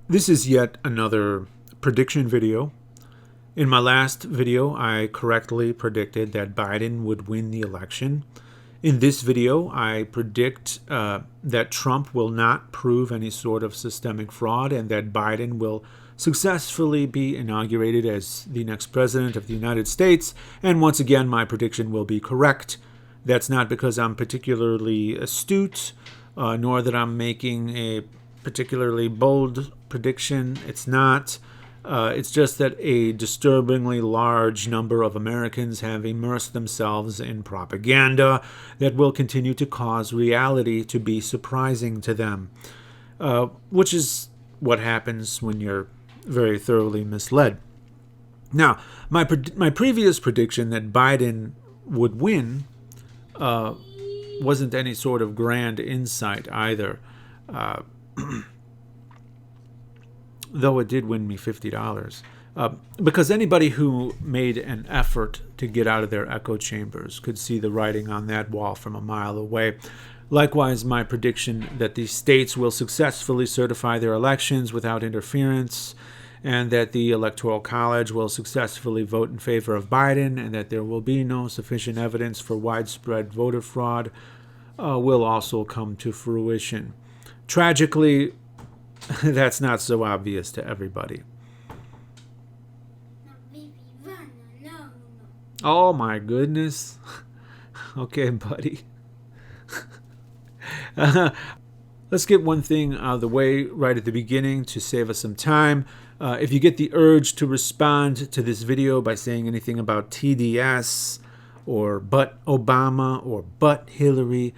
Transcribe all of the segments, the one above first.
This is yet another prediction video. In my last video, I correctly predicted that Biden would win the election. In this video, I predict that Trump will not prove any sort of systemic fraud and that Biden will successfully be inaugurated as the next president of the United States. And once again, my prediction will be correct. That's not because I'm particularly astute, nor that I'm making a particularly bold prediction. It's not. It's just that a disturbingly large number of Americans have immersed themselves in propaganda that will continue to cause reality to be surprising to them, which is what happens when you're very thoroughly misled. Now, my previous prediction that Biden would win wasn't any sort of grand insight either. Though it did win me $50. Because anybody who made an effort to get out of their echo chambers could see the writing on that wall from a mile away. Likewise, my prediction that the states will successfully certify their elections without interference, and that the Electoral College will successfully vote in favor of Biden, and that there will be no sufficient evidence for widespread voter fraud, will also come to fruition. Tragically, that's not so obvious to everybody. Oh my goodness. Okay, buddy. Let's get one thing out of the way right at the beginning to save us some time. If you get the urge to respond to this video by saying anything about TDS or but Obama or but Hillary,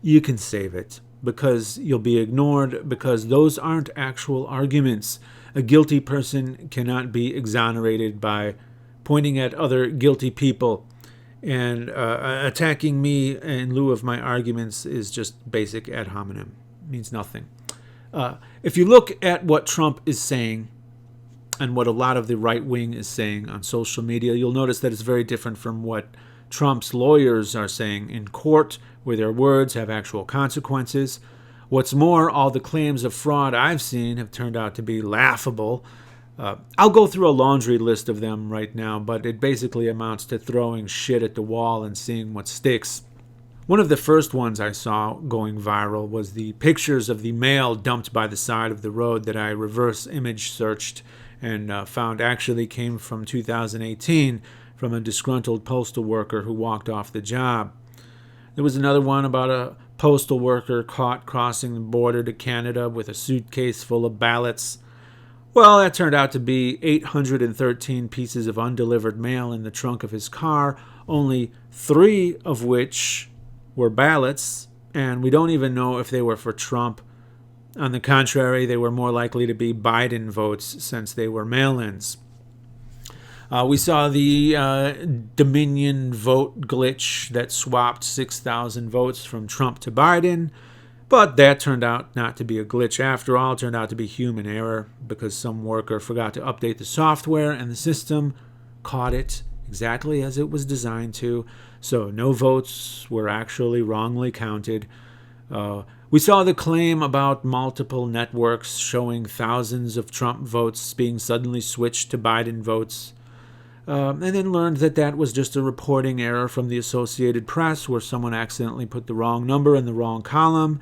you can save it, because you'll be ignored, because those aren't actual arguments. A guilty person cannot be exonerated by pointing at other guilty people, and attacking me in lieu of my arguments is just basic ad hominem. It means nothing. If you look at what Trump is saying and what a lot of the right wing is saying on social media, you'll notice that it's very different from what Trump's lawyers are saying in court, where their words have actual consequences. What's more, all the claims of fraud I've seen have turned out to be laughable. I'll go through a laundry list of them right now, but it basically amounts to throwing shit at the wall and seeing what sticks. One of the first ones I saw going viral was the pictures of the mail dumped by the side of the road that I reverse image searched and found actually came from 2018 from a disgruntled postal worker who walked off the job. There was another one about a postal worker caught crossing the border to Canada with a suitcase full of ballots. Well, that turned out to be 813 pieces of undelivered mail in the trunk of his car, only 3 of which were ballots, and we don't even know if they were for Trump. On the contrary, they were more likely to be Biden votes since they were mail-ins. We saw the Dominion vote glitch that swapped 6,000 votes from Trump to Biden, but that turned out not to be a glitch after all. It turned out to be human error because some worker forgot to update the software and the system caught it exactly as it was designed to, so no votes were actually wrongly counted. We saw the claim about multiple networks showing thousands of Trump votes being suddenly switched to Biden votes. And then learned that that was just a reporting error from the Associated Press where someone accidentally put the wrong number in the wrong column,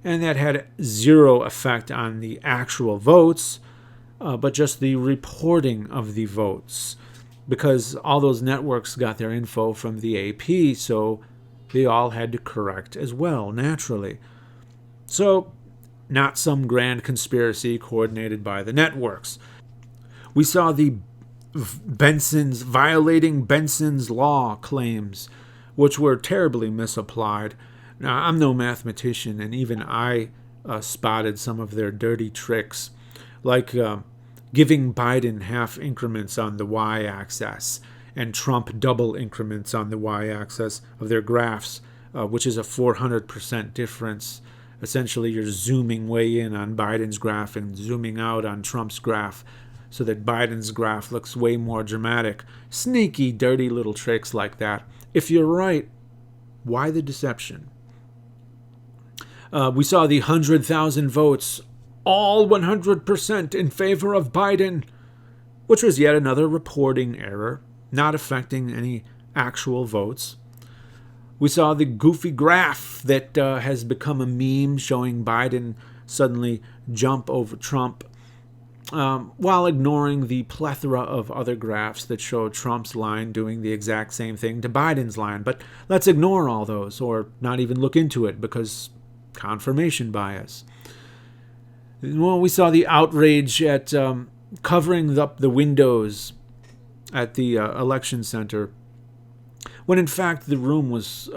and that had zero effect on the actual votes, but just the reporting of the votes, because all those networks got their info from the AP, so they all had to correct as well, naturally. So, not some grand conspiracy coordinated by the networks. We saw the violating Benson's law claims, which were terribly misapplied. Now, I'm no mathematician, and even I spotted some of their dirty tricks, like giving Biden half increments on the y-axis and Trump double increments on the y-axis of their graphs, which is a 400% difference. Essentially, you're zooming way in on Biden's graph and zooming out on Trump's graph, so that Biden's graph looks way more dramatic. Sneaky, dirty little tricks like that. If you're right, why the deception? We saw the 100,000 votes all 100% in favor of Biden, which was yet another reporting error, not affecting any actual votes. We saw the goofy graph that has become a meme showing Biden suddenly jump over Trump, while ignoring the plethora of other graphs that show Trump's line doing the exact same thing to Biden's line. But let's ignore all those, or not even look into it, because confirmation bias. Well, we saw the outrage at covering up the windows at the election center, when in fact the room was,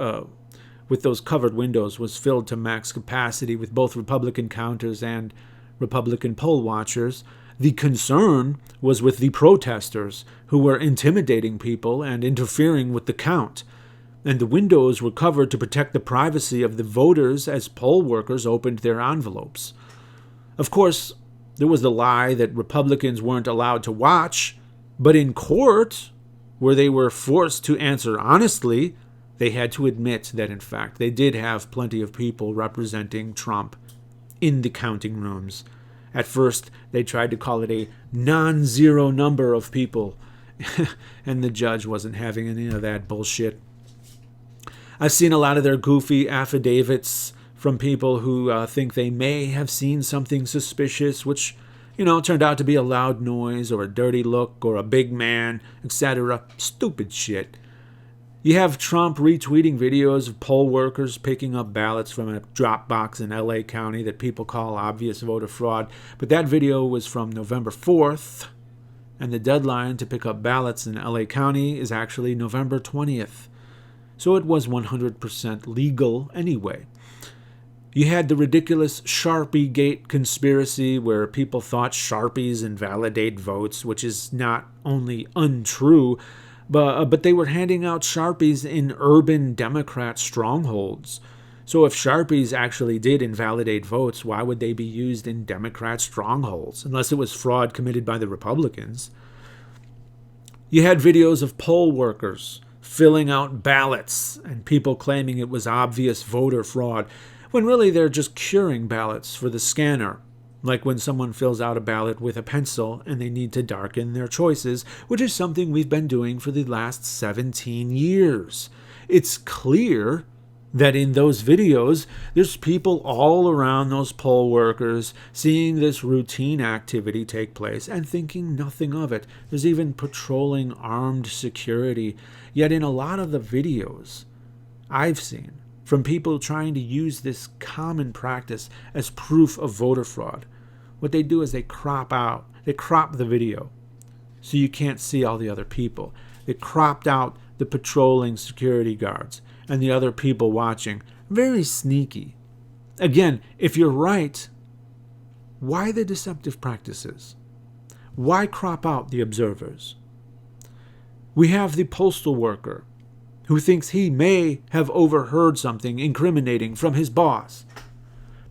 with those covered windows, was filled to max capacity with both Republican counters and Republican poll watchers. The concern was with the protesters who were intimidating people and interfering with the count. And the windows were covered to protect the privacy of the voters as poll workers opened their envelopes. Of course, there was the lie that Republicans weren't allowed to watch, but in court, where they were forced to answer honestly, they had to admit that, in fact, they did have plenty of people representing Trump in the counting rooms. At first, they tried to call it a non-zero number of people, and the judge wasn't having any of that bullshit. I've seen a lot of their goofy affidavits from people who think they may have seen something suspicious, which, turned out to be a loud noise or a dirty look or a big man, etc. Stupid shit. You have Trump retweeting videos of poll workers picking up ballots from a drop box in LA County that people call obvious voter fraud, but that video was from November 4th, and the deadline to pick up ballots in LA County is actually November 20th. So it was 100% legal anyway. You had the ridiculous Sharpie Gate conspiracy where people thought Sharpies invalidate votes, which is not only untrue, but they were handing out Sharpies in urban Democrat strongholds. So if Sharpies actually did invalidate votes, why would they be used in Democrat strongholds, unless it was fraud committed by the Republicans? You had videos of poll workers filling out ballots and people claiming it was obvious voter fraud, when really they're just curing ballots for the scanner, like when someone fills out a ballot with a pencil and they need to darken their choices, which is something we've been doing for the last 17 years. It's clear that in those videos, there's people all around those poll workers seeing this routine activity take place and thinking nothing of it. There's even patrolling armed security. Yet in a lot of the videos I've seen from people trying to use this common practice as proof of voter fraud, what they do is they crop the video so you can't see all the other people. They cropped out the patrolling security guards and the other people watching. Very sneaky. Again, if you're right, why the deceptive practices? Why crop out the observers? We have the postal worker who thinks he may have overheard something incriminating from his boss,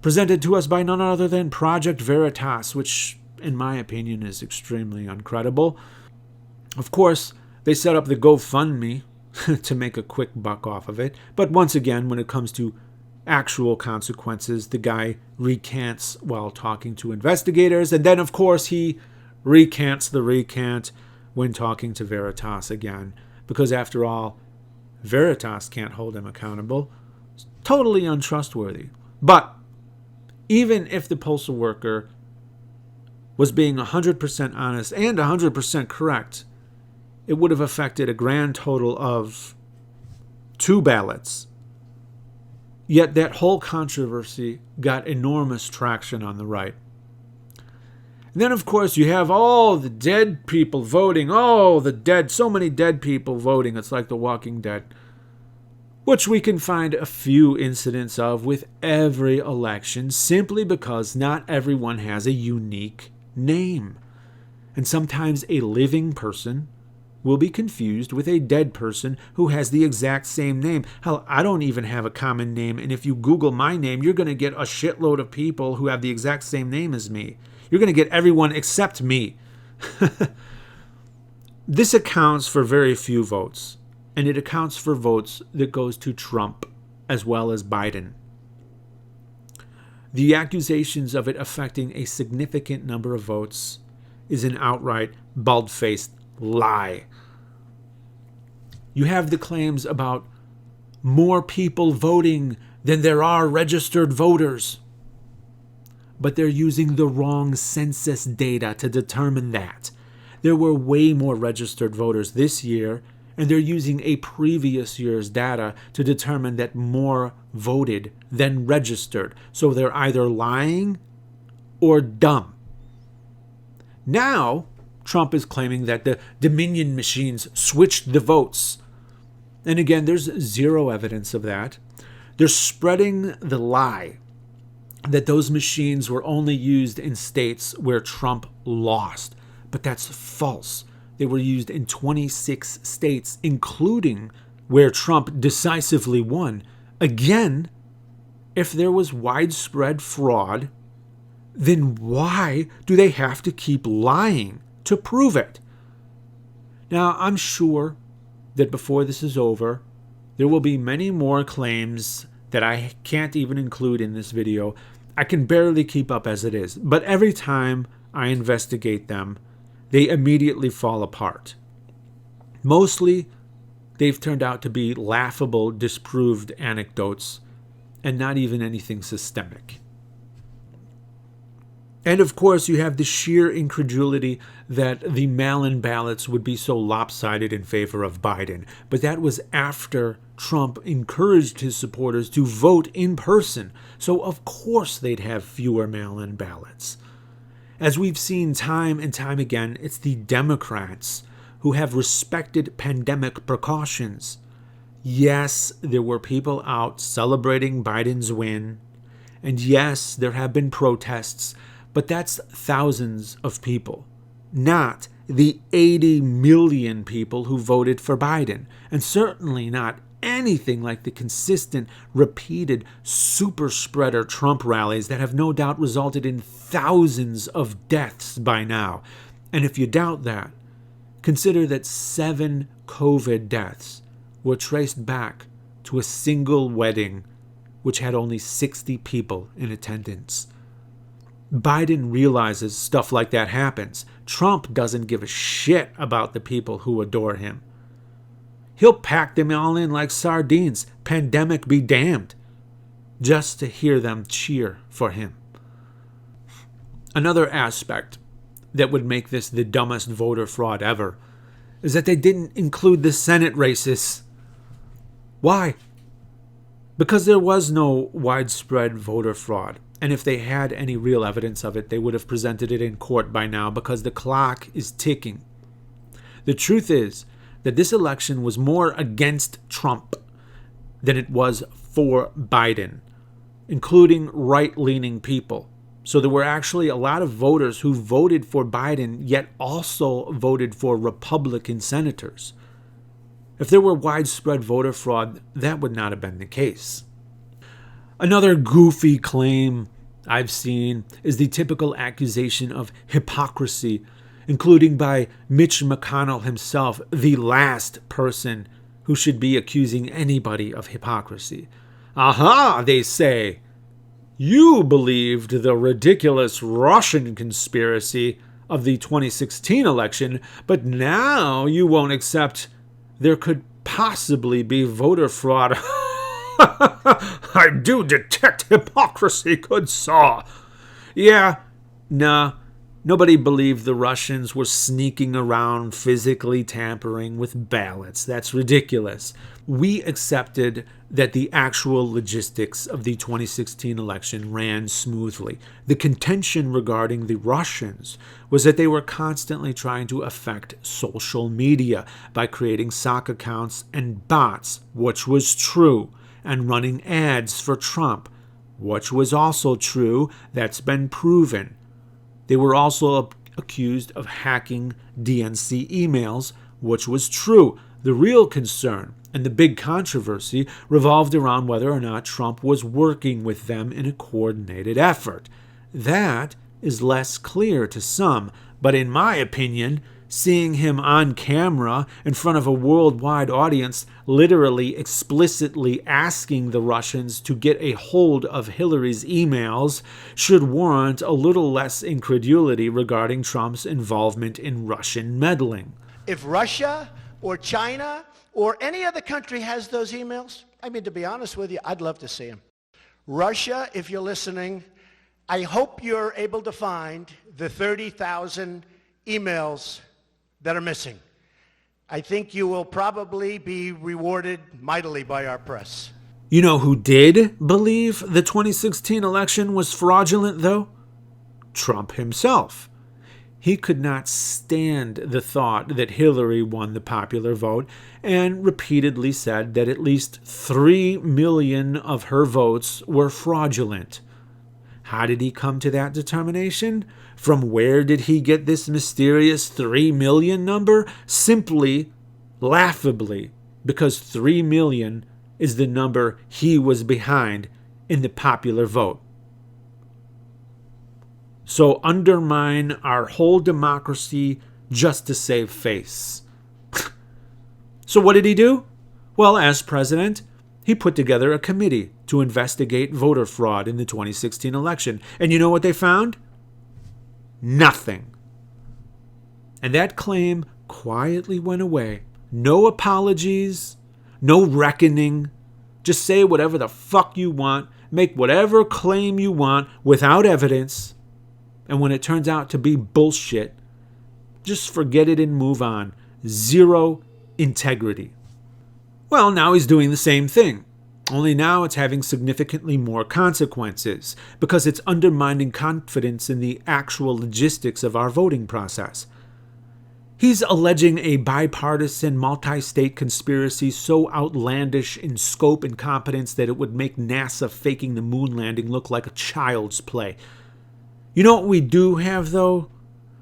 presented to us by none other than Project Veritas, which, in my opinion, is extremely uncredible. Of course, they set up the GoFundMe to make a quick buck off of it, but once again, when it comes to actual consequences, the guy recants while talking to investigators, and then, of course, he recants the recant when talking to Veritas again, because after all, Veritas can't hold him accountable. It's totally untrustworthy. But even if the postal worker was being 100% honest and 100% correct, it would have affected a grand total of 2 ballots. Yet that whole controversy got enormous traction on the right. And then, of course, you have all the dead people voting. Oh, the dead, so many dead people voting. It's like The Walking Dead, which we can find a few incidents of with every election, simply because not everyone has a unique name. And sometimes a living person will be confused with a dead person who has the exact same name. Hell, I don't even have a common name, and if you Google my name, you're going to get a shitload of people who have the exact same name as me. You're going to get everyone except me. This accounts for very few votes, and it accounts for votes that goes to Trump as well as Biden. The accusations of it affecting a significant number of votes is an outright, bald-faced lie. You have the claims about more people voting than there are registered voters. But they're using the wrong census data to determine that. There were way more registered voters this year, and they're using a previous year's data to determine that more voted than registered. So they're either lying or dumb. Now, Trump is claiming that the Dominion machines switched the votes. And again, there's zero evidence of that. They're spreading the lie that those machines were only used in states where Trump lost. But that's false. They were used in 26 states, including where Trump decisively won. Again, if there was widespread fraud, then why do they have to keep lying to prove it? Now, I'm sure that before this is over, there will be many more claims that I can't even include in this video. I can barely keep up as it is, but every time I investigate them, they immediately fall apart. Mostly, they've turned out to be laughable, disproved anecdotes, and not even anything systemic. And of course, you have the sheer incredulity that the mail-in ballots would be so lopsided in favor of Biden. But that was after Trump encouraged his supporters to vote in person. So of course they'd have fewer mail-in ballots. As we've seen time and time again, it's the Democrats who have respected pandemic precautions. Yes, there were people out celebrating Biden's win. And yes, there have been protests. But that's thousands of people, not the 80 million people who voted for Biden, and certainly not anything like the consistent, repeated super spreader Trump rallies that have no doubt resulted in thousands of deaths by now. And if you doubt that, consider that 7 COVID deaths were traced back to a single wedding which had only 60 people in attendance. Biden realizes stuff like that happens. Trump doesn't give a shit about the people who adore him. He'll pack them all in like sardines, pandemic be damned, just to hear them cheer for him. Another aspect that would make this the dumbest voter fraud ever is that they didn't include the Senate races. Why? Because there was no widespread voter fraud. And if they had any real evidence of it, they would have presented it in court by now because the clock is ticking. The truth is that this election was more against Trump than it was for Biden, including right-leaning people. So there were actually a lot of voters who voted for Biden, yet also voted for Republican senators. If there were widespread voter fraud, that would not have been the case. Another goofy claim I've seen is the typical accusation of hypocrisy, including by Mitch McConnell himself, the last person who should be accusing anybody of hypocrisy. Aha, they say. You believed the ridiculous Russian conspiracy of the 2016 election, but now you won't accept there could possibly be voter fraud. I do detect hypocrisy, good saw. Yeah, nah, nobody believed the Russians were sneaking around physically tampering with ballots. That's ridiculous. We accepted that the actual logistics of the 2016 election ran smoothly. The contention regarding the Russians was that they were constantly trying to affect social media by creating sock accounts and bots, which was true, and running ads for Trump, which was also true. That's been proven. They were also accused of hacking DNC emails, which was true. The real concern and the big controversy revolved around whether or not Trump was working with them in a coordinated effort. That is less clear to some, but in my opinion, Seeing him on camera in front of a worldwide audience, literally explicitly asking the Russians to get a hold of Hillary's emails, should warrant a little less incredulity regarding Trump's involvement in Russian meddling. If Russia or China or any other country has those emails, I mean, to be honest with you, I'd love to see them. Russia, if you're listening, I hope you're able to find the 30,000 emails that are missing. I think you will probably be rewarded mightily by our press. You know who did believe the 2016 election was fraudulent, though? Trump himself. He could not stand the thought that Hillary won the popular vote and repeatedly said that at least 3 million of her votes were fraudulent. How did he come to that determination? From where did he get this mysterious 3 million number? Simply, laughably, because 3 million is the number he was behind in the popular vote. So undermine our whole democracy just to save face. So what did he do? Well, as president, he put together a committee to investigate voter fraud in the 2016 election. And you know what they found? Nothing. And that claim quietly went away. No apologies, no reckoning. Just say whatever the fuck you want, make whatever claim you want without evidence. And when it turns out to be bullshit, just forget it and move on. Zero integrity. Well, now he's doing the same thing. Only now it's having significantly more consequences because it's undermining confidence in the actual logistics of our voting process. He's alleging a bipartisan, multi-state conspiracy so outlandish in scope and competence that it would make NASA faking the moon landing look like a child's play. You know what we do have, though?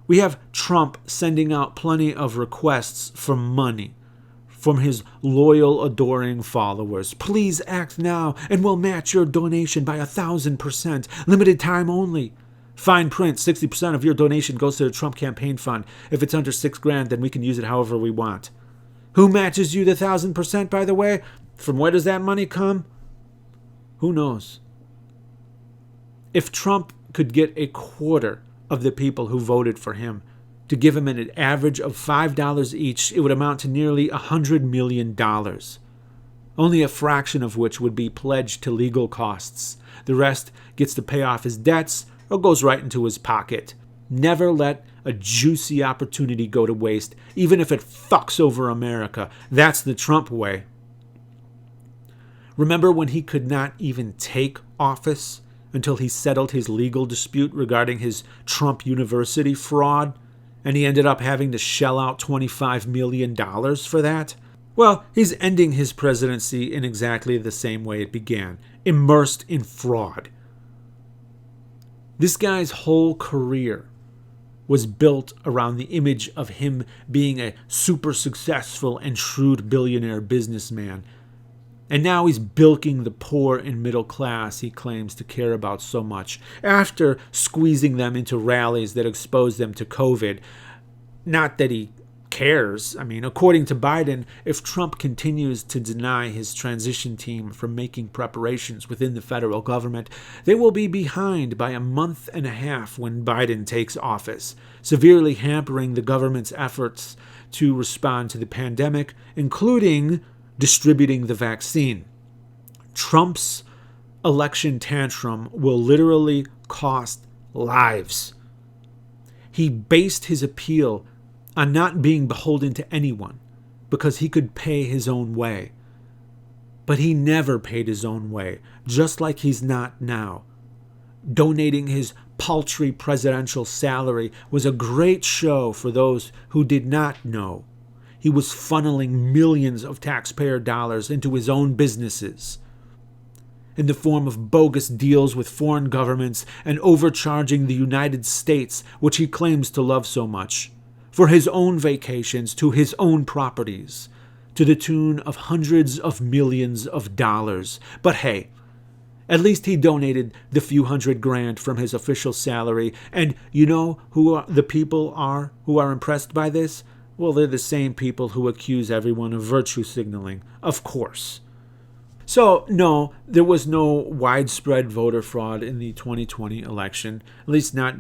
We have Trump sending out plenty of requests for money from his loyal, adoring followers. Please act now, and we'll match your donation by 1,000%. Limited time only. Fine print, 60% of your donation goes to the Trump campaign fund. If it's under $6,000, then we can use it however we want. Who matches you the 1,000%, by the way? From where does that money come? Who knows? If Trump could get a quarter of the people who voted for him to give him an average of $5 each, it would amount to nearly $100 million. Only a fraction of which would be pledged to legal costs. The rest gets to pay off his debts or goes right into his pocket. Never let a juicy opportunity go to waste, even if it fucks over America. That's the Trump way. Remember when he could not even take office until he settled his legal dispute regarding his Trump University fraud? And he ended up having to shell out $25 million for that? Well, he's ending his presidency in exactly the same way it began, immersed in fraud. This guy's whole career was built around the image of him being a super successful and shrewd billionaire businessman. And now he's bilking the poor and middle class he claims to care about so much, after squeezing them into rallies that expose them to COVID. Not that he cares. I mean, according to Biden, if Trump continues to deny his transition team from making preparations within the federal government, they will be behind by a month and a half when Biden takes office, severely hampering the government's efforts to respond to the pandemic, including distributing the vaccine. Trump's election tantrum will literally cost lives. He based his appeal on not being beholden to anyone because he could pay his own way. But he never paid his own way, just like he's not now. Donating his paltry presidential salary was a great show for those who did not know. He was funneling millions of taxpayer dollars into his own businesses in the form of bogus deals with foreign governments and overcharging the United States, which he claims to love so much, for his own vacations to his own properties, to the tune of hundreds of millions of dollars. But hey, At least he donated the few $100,000 from his official salary. And you know who the people are who are impressed by this? Well, they're the same people who accuse everyone of virtue signaling, of course. So, no, there was no widespread voter fraud in the 2020 election, at least not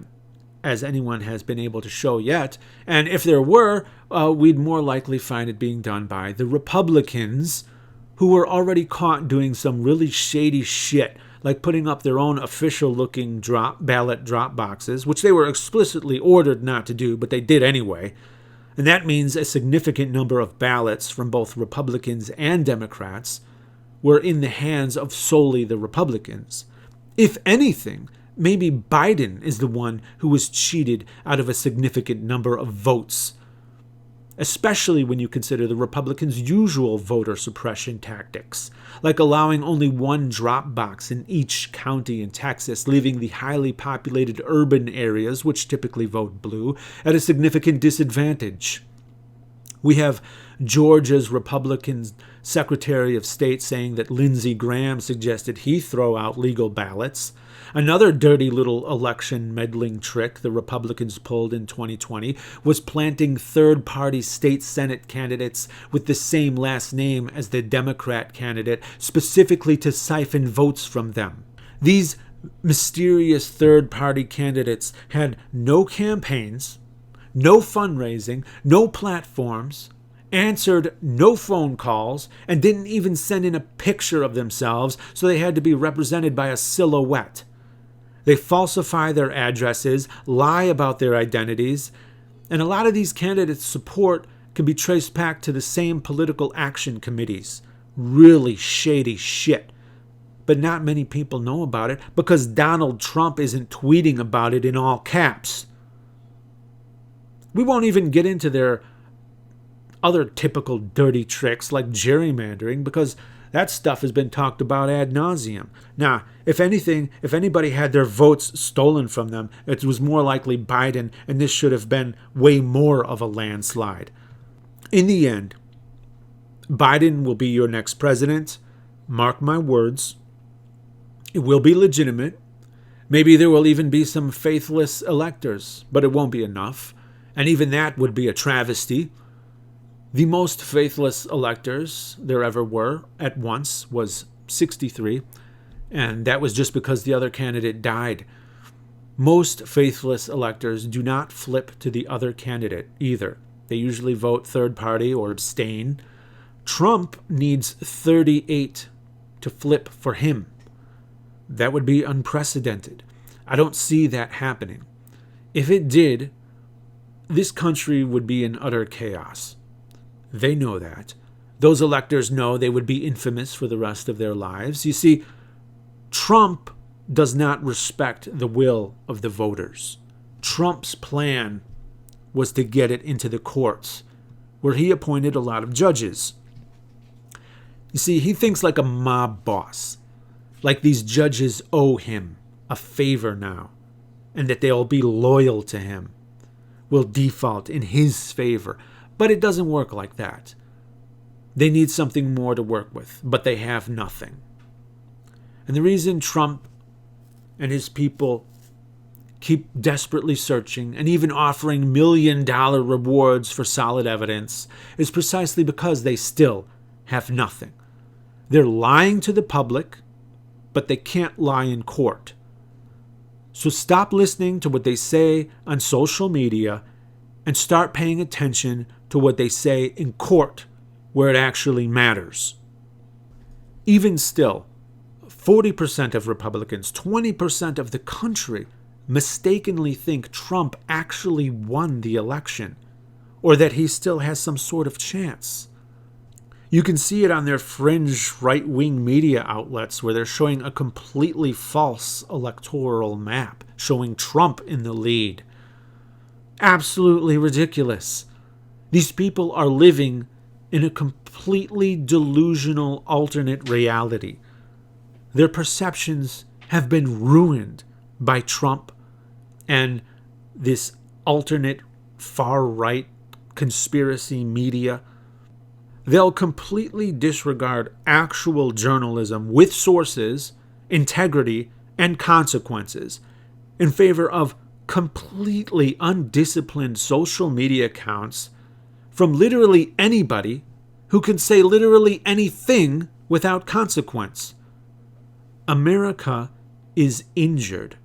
as anyone has been able to show yet. And if there were, we'd more likely find it being done by the Republicans, who were already caught doing some really shady shit, like putting up their own official-looking ballot drop boxes, which they were explicitly ordered not to do, but they did anyway. And that means a significant number of ballots from both Republicans and Democrats were in the hands of solely the Republicans. If anything, maybe Biden is the one who was cheated out of a significant number of votes, especially when you consider the Republicans' usual voter suppression tactics, like allowing only one drop box in each county in Texas, leaving the highly populated urban areas, which typically vote blue, at a significant disadvantage. We have Georgia's Republican Secretary of State saying that Lindsey Graham suggested he throw out legal ballots. Another dirty little election meddling trick the Republicans pulled in 2020 was planting third-party state Senate candidates with the same last name as the Democrat candidate, specifically to siphon votes from them. These mysterious third-party candidates had no campaigns, no fundraising, no platforms, answered no phone calls, and didn't even send in a picture of themselves, so they had to be represented by a silhouette. They falsify their addresses, lie about their identities, and a lot of these candidates' support can be traced back to the same political action committees. Really shady shit. But not many people know about it because Donald Trump isn't tweeting about it in all caps. We won't even get into their other typical dirty tricks like gerrymandering because that stuff has been talked about ad nauseum. Now, if anybody had their votes stolen from them, it was more likely Biden, and this should have been way more of a landslide. In the end, Biden will be your next president. Mark my words. It will be legitimate. Maybe there will even be some faithless electors, but it won't be enough. And even that would be a travesty. The most faithless electors there ever were at once was 63, and that was just because the other candidate died. Most faithless electors do not flip to the other candidate either. They usually vote third party or abstain. Trump needs 38 to flip for him. That would be unprecedented. I don't see that happening. If it did, this country would be in utter chaos. They know that. Those electors know they would be infamous for the rest of their lives. You see, Trump does not respect the will of the voters. Trump's plan was to get it into the courts, where he appointed a lot of judges. You see, he thinks like a mob boss, like these judges owe him a favor now, and that they'll be loyal to him, will default in his favor. But it doesn't work like that. They need something more to work with, but they have nothing. And the reason Trump and his people keep desperately searching and even offering $1 million rewards for solid evidence is precisely because they still have nothing. They're lying to the public, but they can't lie in court. So stop listening to what they say on social media and start paying attention to what they say in court, where it actually matters. Even still, 40% of Republicans, 20% of the country, mistakenly think Trump actually won the election, or that he still has some sort of chance. You can see it on their fringe right-wing media outlets where they're showing a completely false electoral map, showing Trump in the lead. Absolutely ridiculous. These people are living in a completely delusional alternate reality. Their perceptions have been ruined by Trump and this alternate far-right conspiracy media. They'll completely disregard actual journalism with sources integrity, and consequences in favor of completely undisciplined social media accounts from literally anybody who can say literally anything without consequence. America is injured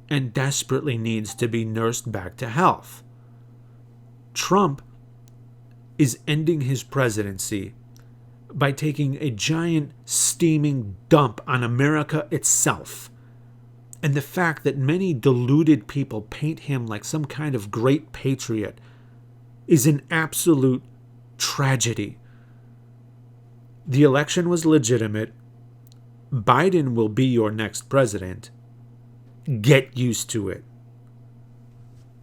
and desperately needs to be nursed back to health. Trump is ending his presidency by taking a giant steaming dump on America itself. And the fact that many deluded people paint him like some kind of great patriot is an absolute tragedy. The election was legitimate. Biden will be your next president. Get used to it.